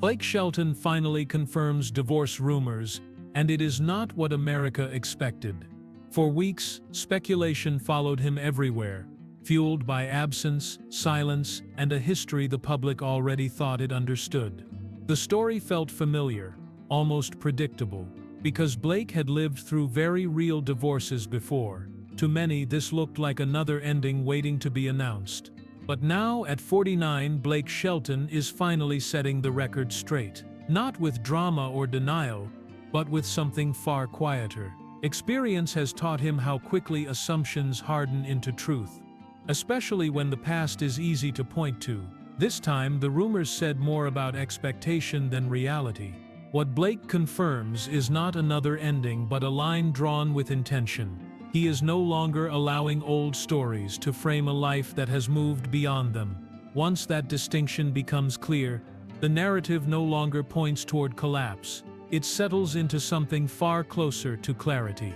Blake Shelton finally confirms divorce rumors, and it is not what America expected. For weeks, speculation followed him everywhere, fueled by absence, silence, and a history the public already thought it understood. The story felt familiar, almost predictable, because Blake had lived through very real divorces before. To many, this looked like another ending waiting to be announced. But now, at 49, Blake Shelton is finally setting the record straight. Not with drama or denial, but with something far quieter. Experience has taught him how quickly assumptions harden into truth, especially when the past is easy to point to. This time, the rumors said more about expectation than reality. What Blake confirms is not another ending but a line drawn with intention. He is no longer allowing old stories to frame a life that has moved beyond them. Once that distinction becomes clear, the narrative no longer points toward collapse. It settles into something far closer to clarity.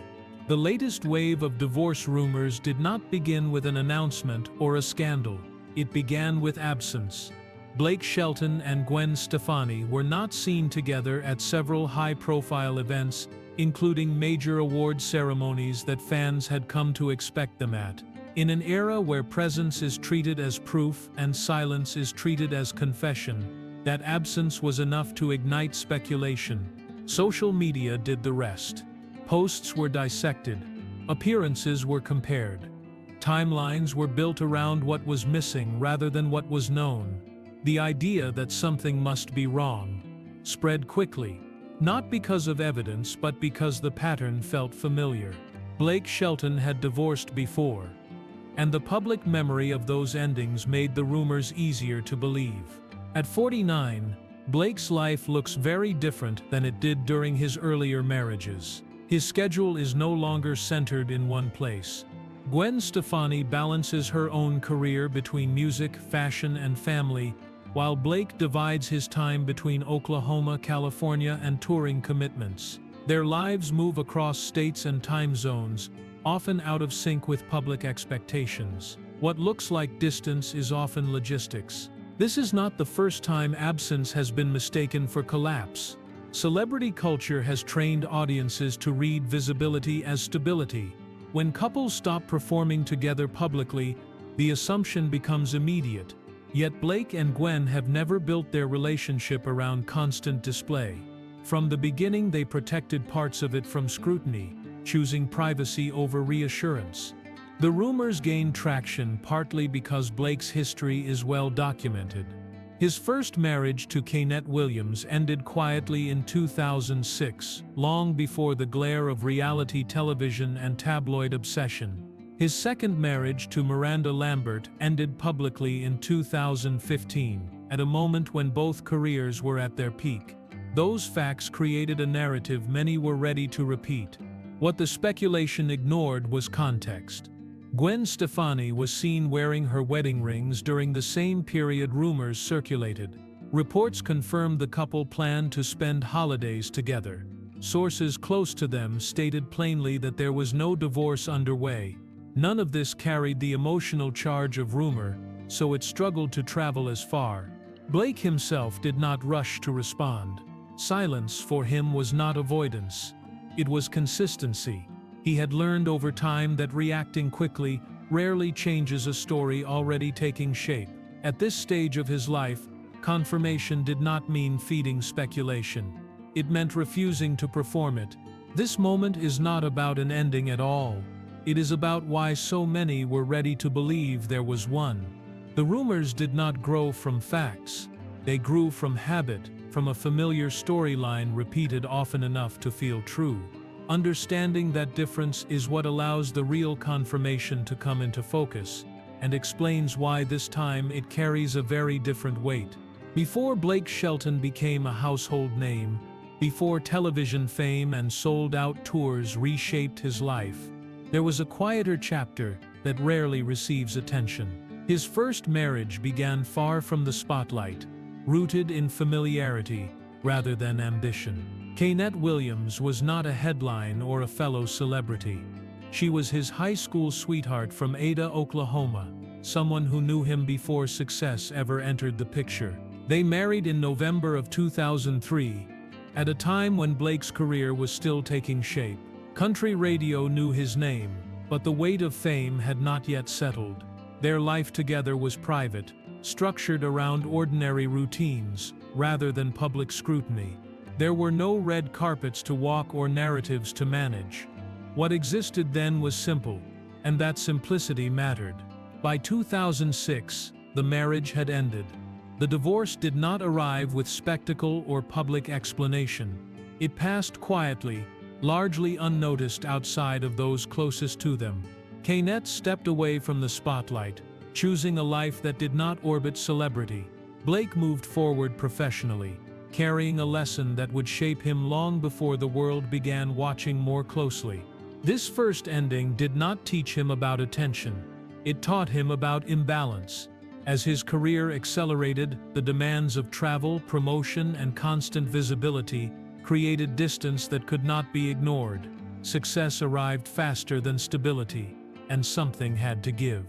The latest wave of divorce rumors did not begin with an announcement or a scandal. It began with absence. Blake Shelton and Gwen Stefani were not seen together at several high-profile events, including major award ceremonies that fans had come to expect them at. In an era where presence is treated as proof and silence is treated as confession, that absence was enough to ignite speculation. Social media did the rest. Posts were dissected. Appearances were compared. Timelines were built around what was missing rather than what was known. The idea that something must be wrong spread quickly, not because of evidence but because the pattern felt familiar. Blake Shelton had divorced before, and the public memory of those endings made the rumors easier to believe. At 49, Blake's life looks very different than it did during his earlier marriages. His schedule is no longer centered in one place. Gwen Stefani balances her own career between music, fashion, and family, while Blake divides his time between Oklahoma, California, and touring commitments. Their lives move across states and time zones, often out of sync with public expectations. What looks like distance is often logistics. This is not the first time absence has been mistaken for collapse. Celebrity culture has trained audiences to read visibility as stability. When couples stop performing together publicly, the assumption becomes immediate. Yet Blake and Gwen have never built their relationship around constant display. From the beginning, they protected parts of it from scrutiny, choosing privacy over reassurance. The rumors gained traction partly because Blake's history is well documented. His first marriage to Kaynette Williams ended quietly in 2006, long before the glare of reality television and tabloid obsession. His second marriage to Miranda Lambert ended publicly in 2015, at a moment when both careers were at their peak. Those facts created a narrative many were ready to repeat. What the speculation ignored was context. Gwen Stefani was seen wearing her wedding rings during the same period rumors circulated. Reports confirmed the couple planned to spend holidays together. Sources close to them stated plainly that there was no divorce underway. None of this carried the emotional charge of rumor, so it struggled to travel as far. Blake himself did not rush to respond. Silence for him was not avoidance. It was consistency. He had learned over time that reacting quickly rarely changes a story already taking shape. At this stage of his life, confirmation did not mean feeding speculation. It meant refusing to perform it. This moment is not about an ending at all. It is about why so many were ready to believe there was one. The rumors did not grow from facts. They grew from habit, from a familiar storyline repeated often enough to feel true. Understanding that difference is what allows the real confirmation to come into focus, and explains why this time it carries a very different weight. Before Blake Shelton became a household name, before television fame and sold-out tours reshaped his life, there was a quieter chapter that rarely receives attention. His first marriage began far from the spotlight, rooted in familiarity rather than ambition. Kaynette Williams was not a headline or a fellow celebrity. She was his high school sweetheart from Ada, Oklahoma, someone who knew him before success ever entered the picture. They married in November of 2003, at a time when Blake's career was still taking shape. Country radio knew his name, but the weight of fame had not yet settled. Their life together was private, structured around ordinary routines, rather than public scrutiny. There were no red carpets to walk or narratives to manage. What existed then was simple, and that simplicity mattered. By 2006, the marriage had ended. The divorce did not arrive with spectacle or public explanation. It passed quietly, largely unnoticed outside of those closest to them. Kynette stepped away from the spotlight, choosing a life that did not orbit celebrity. Blake moved forward professionally, carrying a lesson that would shape him long before the world began watching more closely. This first ending did not teach him about attention. It taught him about imbalance. As his career accelerated, the demands of travel, promotion, and constant visibility created distance that could not be ignored. Success arrived faster than stability, and something had to give.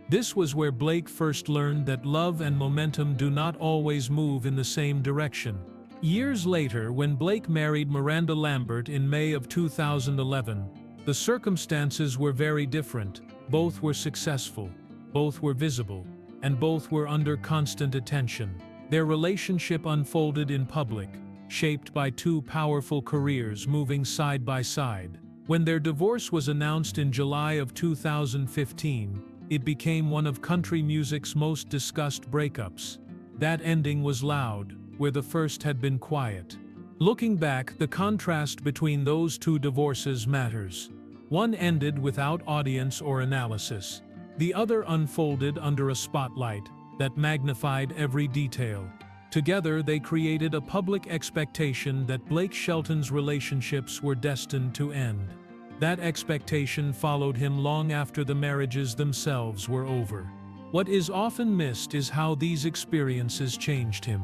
This was where Blake first learned that love and momentum do not always move in the same direction. Years later, when Blake married Miranda Lambert in May of 2011, the circumstances were very different. Both were successful, both were visible, and both were under constant attention. Their relationship unfolded in public, shaped by two powerful careers moving side by side. When their divorce was announced in July of 2015, it became one of country music's most discussed breakups. That ending was loud, where the first had been quiet. Looking back, the contrast between those two divorces matters. One ended without audience or analysis. The other unfolded under a spotlight that magnified every detail. Together, they created a public expectation that Blake Shelton's relationships were destined to end. That expectation followed him long after the marriages themselves were over. What is often missed is how these experiences changed him.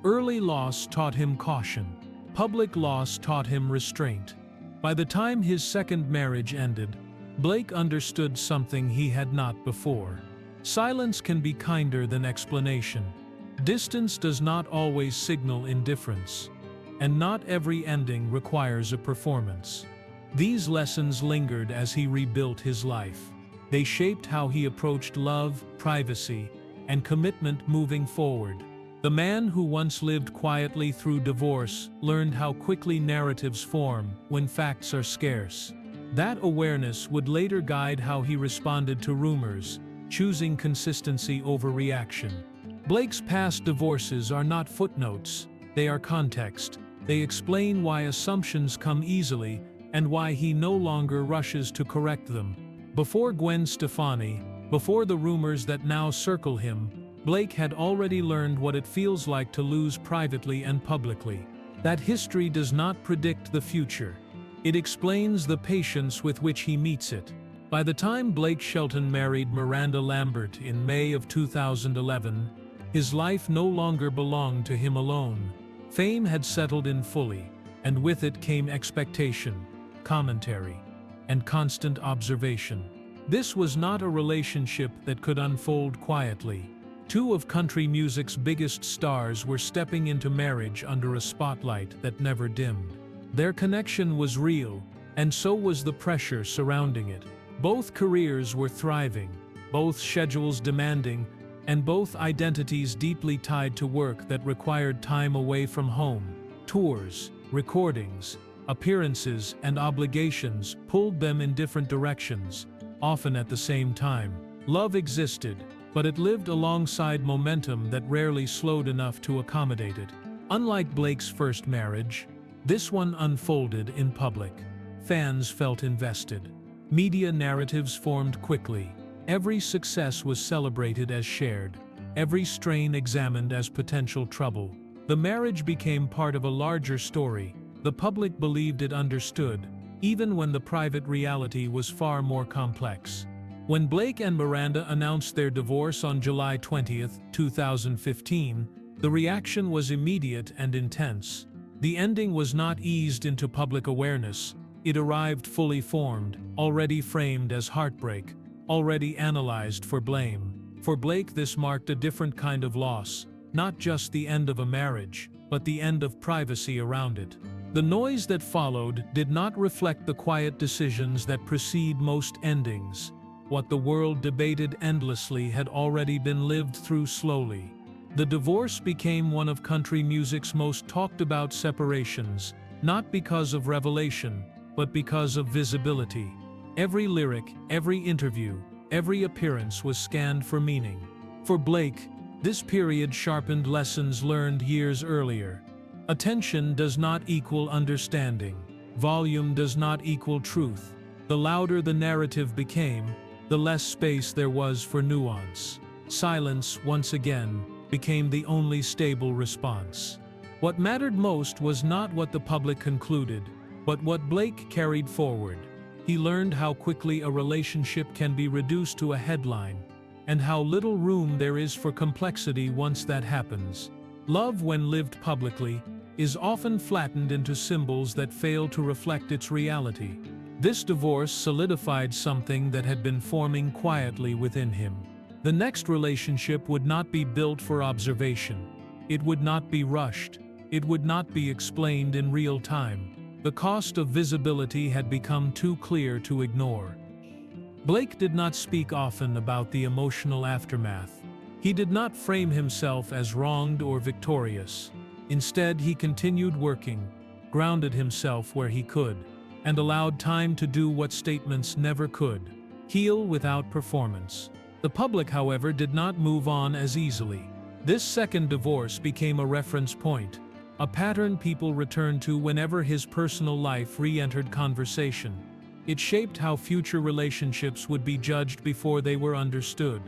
Early loss taught him caution. Public loss taught him restraint. By the time his second marriage ended, Blake understood something he had not before. Silence can be kinder than explanation. Distance does not always signal indifference. And not every ending requires a performance. These lessons lingered as he rebuilt his life. They shaped how he approached love, privacy, and commitment moving forward. The man who once lived quietly through divorce learned how quickly narratives form when facts are scarce. That awareness would later guide how he responded to rumors, choosing consistency over reaction. Blake's past divorces are not footnotes, they are context. They explain why assumptions come easily and why he no longer rushes to correct them. Before Gwen Stefani, before the rumors that now circle him, Blake had already learned what it feels like to lose privately and publicly. That history does not predict the future. It explains the patience with which he meets it. By the time Blake Shelton married Miranda Lambert in May of 2011, his life no longer belonged to him alone. Fame had settled in fully, and with it came expectation, commentary, and constant observation. This was not a relationship that could unfold quietly. Two of country music's biggest stars were stepping into marriage under a spotlight that never dimmed. Their connection was real, and so was the pressure surrounding it. Both careers were thriving, both schedules demanding, and both identities deeply tied to work that required time away from home. Tours, recordings, appearances, and obligations pulled them in different directions, often at the same time. Love existed, but it lived alongside momentum that rarely slowed enough to accommodate it. Unlike Blake's first marriage, this one unfolded in public. Fans felt invested. Media narratives formed quickly. Every success was celebrated as shared, every strain examined as potential trouble. The marriage became part of a larger story. The public believed it understood, even when the private reality was far more complex. When Blake and Miranda announced their divorce on July 20, 2015, the reaction was immediate and intense. The ending was not eased into public awareness. It arrived fully formed, already framed as heartbreak, already analyzed for blame. For Blake, this marked a different kind of loss, not just the end of a marriage, but the end of privacy around it. The noise that followed did not reflect the quiet decisions that precede most endings. What the world debated endlessly had already been lived through slowly. The divorce became one of country music's most talked about separations, not because of revelation, but because of visibility. Every lyric, every interview, every appearance was scanned for meaning. For Blake, this period sharpened lessons learned years earlier. Attention does not equal understanding. Volume does not equal truth. The louder the narrative became, the less space there was for nuance. Silence, once again, became the only stable response. What mattered most was not what the public concluded, but what Blake carried forward. He learned how quickly a relationship can be reduced to a headline, and how little room there is for complexity once that happens. Love, when lived publicly, is often flattened into symbols that fail to reflect its reality. This divorce solidified something that had been forming quietly within him. The next relationship would not be built for observation. It would not be rushed. It would not be explained in real time. The cost of visibility had become too clear to ignore. Blake did not speak often about the emotional aftermath. He did not frame himself as wronged or victorious. Instead, he continued working, grounded himself where he could, and allowed time to do what statements never could: heal without performance. The public, however, did not move on as easily. This second divorce became a reference point, a pattern people returned to whenever his personal life re-entered conversation. It shaped how future relationships would be judged before they were understood.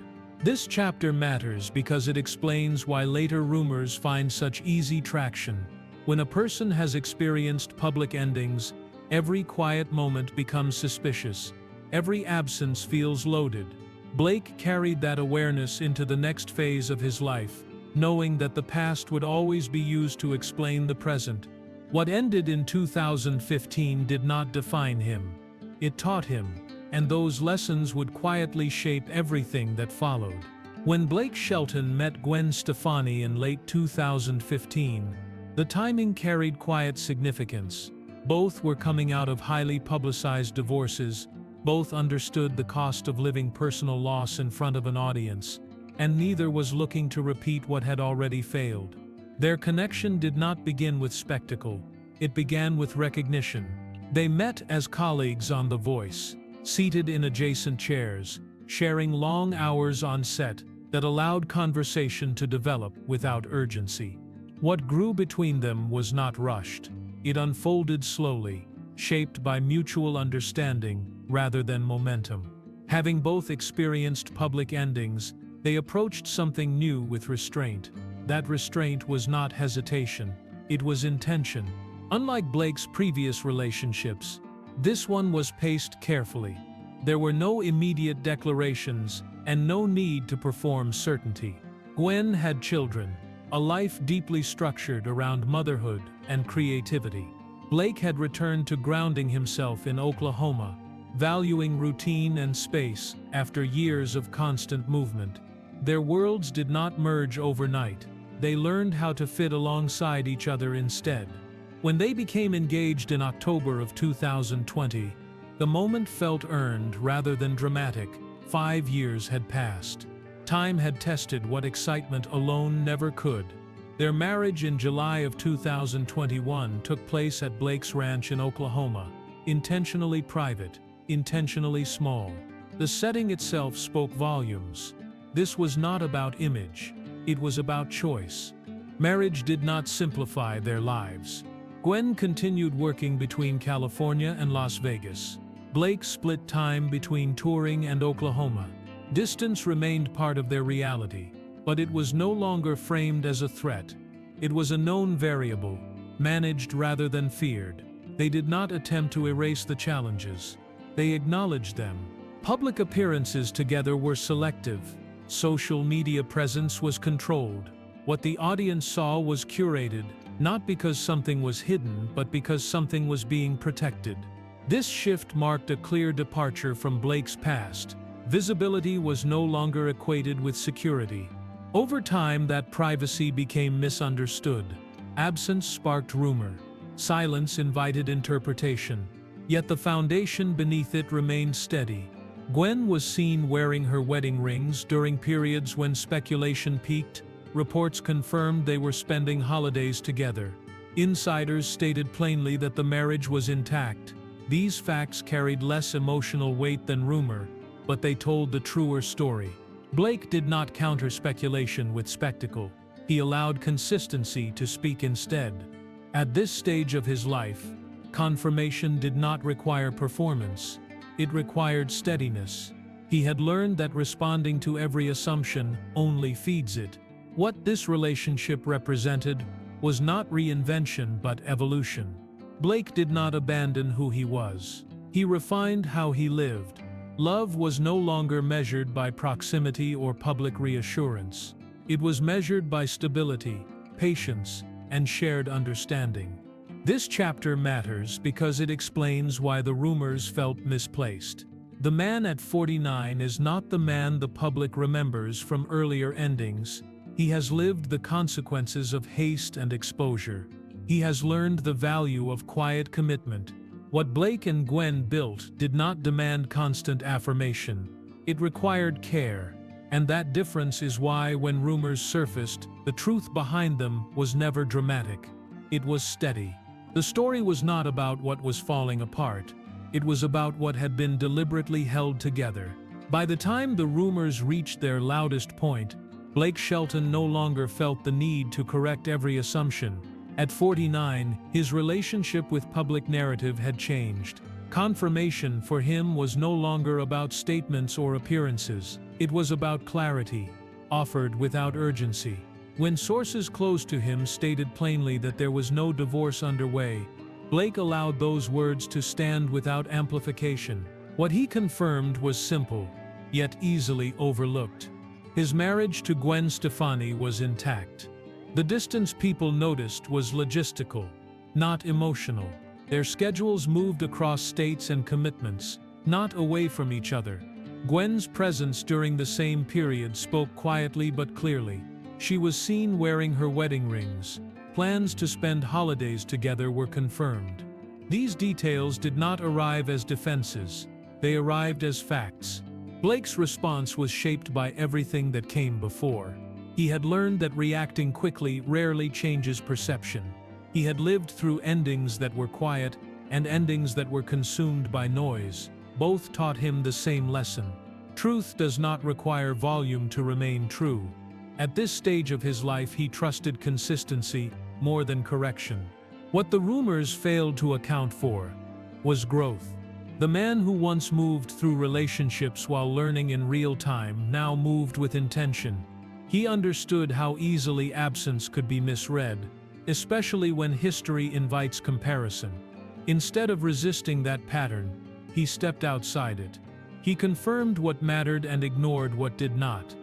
This chapter matters because it explains why later rumors find such easy traction. When a person has experienced public endings, every quiet moment becomes suspicious. Every absence feels loaded. Blake carried that awareness into the next phase of his life, knowing that the past would always be used to explain the present. What ended in 2015 did not define him. It taught him, and those lessons would quietly shape everything that followed. When Blake Shelton met Gwen Stefani in late 2015, the timing carried quiet significance. Both were coming out of highly publicized divorces, both understood the cost of living personal loss in front of an audience, and neither was looking to repeat what had already failed. Their connection did not begin with spectacle, it began with recognition. They met as colleagues on The Voice, seated in adjacent chairs, sharing long hours on set that allowed conversation to develop without urgency. What grew between them was not rushed. It unfolded slowly, shaped by mutual understanding rather than momentum. Having both experienced public endings, they approached something new with restraint. That restraint was not hesitation, it was intention. Unlike Blake's previous relationships, this one was paced carefully. There were no immediate declarations and no need to perform certainty. Gwen had children, a life deeply structured around motherhood and creativity. Blake had returned to grounding himself in Oklahoma, valuing routine and space after years of constant movement. Their worlds did not merge overnight. They learned how to fit alongside each other instead. When they became engaged in October of 2020, the moment felt earned rather than dramatic. 5 years had passed. Time had tested what excitement alone never could. Their marriage in July of 2021 took place at Blake's ranch in Oklahoma, intentionally private, intentionally small. The setting itself spoke volumes. This was not about image, it was about choice. Marriage did not simplify their lives. Gwen continued working between California and Las Vegas. Blake split time between touring and Oklahoma. Distance remained part of their reality, but it was no longer framed as a threat. It was a known variable, managed rather than feared. They did not attempt to erase the challenges. They acknowledged them. Public appearances together were selective. Social media presence was controlled. What the audience saw was curated, not because something was hidden, but because something was being protected. This shift marked a clear departure from Blake's past. Visibility was no longer equated with security. Over time, that privacy became misunderstood. Absence sparked rumor. Silence invited interpretation. Yet the foundation beneath it remained steady. Gwen was seen wearing her wedding rings during periods when speculation peaked. Reports confirmed they were spending holidays together. Insiders stated plainly that the marriage was intact. These facts carried less emotional weight than rumor, but they told the truer story. Blake did not counter speculation with spectacle. He allowed consistency to speak instead. At this stage of his life, confirmation did not require performance. It required steadiness. He had learned that responding to every assumption only feeds it. What this relationship represented was not reinvention but evolution. Blake did not abandon who he was. He refined how he lived. Love was no longer measured by proximity or public reassurance. It was measured by stability, patience, and shared understanding. This chapter matters because it explains why the rumors felt misplaced. The man at 49 is not the man the public remembers from earlier endings. He has lived the consequences of haste and exposure. He has learned the value of quiet commitment. What Blake and Gwen built did not demand constant affirmation. It required care. And that difference is why, when rumors surfaced, the truth behind them was never dramatic. It was steady. The story was not about what was falling apart. It was about what had been deliberately held together. By the time the rumors reached their loudest point, Blake Shelton no longer felt the need to correct every assumption. At 49, his relationship with public narrative had changed. Confirmation for him was no longer about statements or appearances. It was about clarity, offered without urgency. When sources close to him stated plainly that there was no divorce underway, Blake allowed those words to stand without amplification. What he confirmed was simple, yet easily overlooked. His marriage to Gwen Stefani was intact. The distance people noticed was logistical, not emotional. Their schedules moved across states and commitments, not away from each other. Gwen's presence during the same period spoke quietly but clearly. She was seen wearing her wedding rings. Plans to spend holidays together were confirmed. These details did not arrive as defenses. They arrived as facts. Blake's response was shaped by everything that came before. He had learned that reacting quickly rarely changes perception. He had lived through endings that were quiet and endings that were consumed by noise. Both taught him the same lesson. Truth does not require volume to remain true. At this stage of his life, he trusted consistency more than correction. What the rumors failed to account for was growth. The man who once moved through relationships while learning in real time now moved with intention. He understood how easily absence could be misread, especially when history invites comparison. Instead of resisting that pattern, he stepped outside it. He confirmed what mattered and ignored what did not.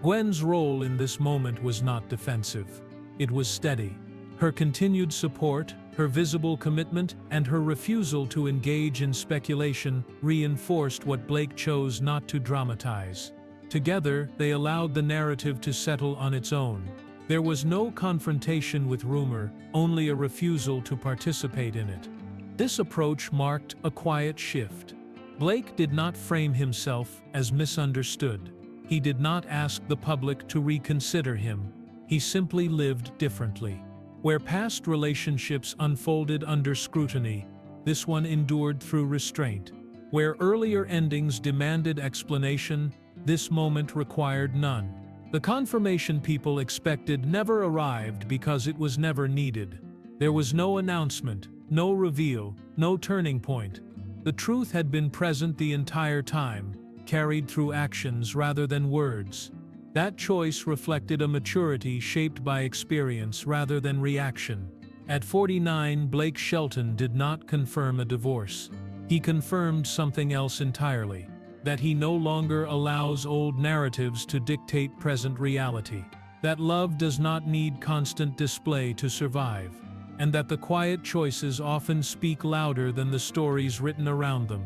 Gwen's role in this moment was not defensive. It was steady. Her continued support, her visible commitment, and her refusal to engage in speculation reinforced what Blake chose not to dramatize. Together, they allowed the narrative to settle on its own. There was no confrontation with rumor, only a refusal to participate in it. This approach marked a quiet shift. Blake did not frame himself as misunderstood. He did not ask the public to reconsider him. He simply lived differently. Where past relationships unfolded under scrutiny, this one endured through restraint. Where earlier endings demanded explanation, this moment required none. The confirmation people expected never arrived because it was never needed. There was no announcement, no reveal, no turning point. The truth had been present the entire time, carried through actions rather than words. That choice reflected a maturity shaped by experience rather than reaction. At 49, Blake Shelton did not confirm a divorce. He confirmed something else entirely. That he no longer allows old narratives to dictate present reality. That love does not need constant display to survive. And that the quiet choices often speak louder than the stories written around them.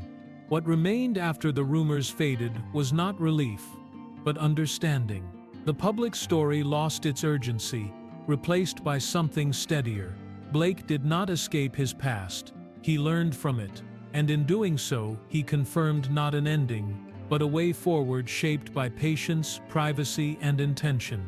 What remained after the rumors faded was not relief, but understanding. The public story lost its urgency, replaced by something steadier. Blake did not escape his past. He learned from it, and in doing so, he confirmed not an ending, but a way forward shaped by patience, privacy, and intention.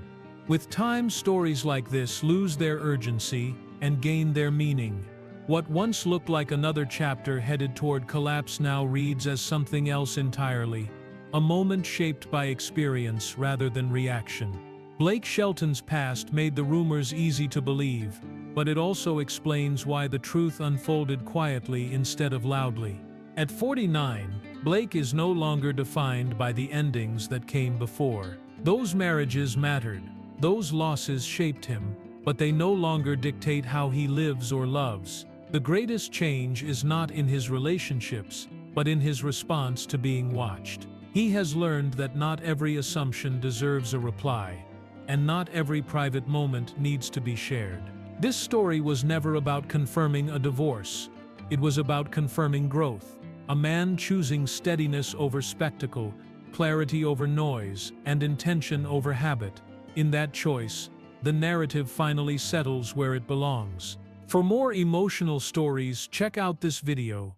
With time, stories like this lose their urgency and gain their meaning. What once looked like another chapter headed toward collapse now reads as something else entirely, a moment shaped by experience rather than reaction. Blake Shelton's past made the rumors easy to believe, but it also explains why the truth unfolded quietly instead of loudly. At 49, Blake is no longer defined by the endings that came before. Those marriages mattered, those losses shaped him, but they no longer dictate how he lives or loves. The greatest change is not in his relationships, but in his response to being watched. He has learned that not every assumption deserves a reply, and not every private moment needs to be shared. This story was never about confirming a divorce. It was about confirming growth. A man choosing steadiness over spectacle, clarity over noise, and intention over habit. In that choice, the narrative finally settles where it belongs. For more emotional stories, check out this video.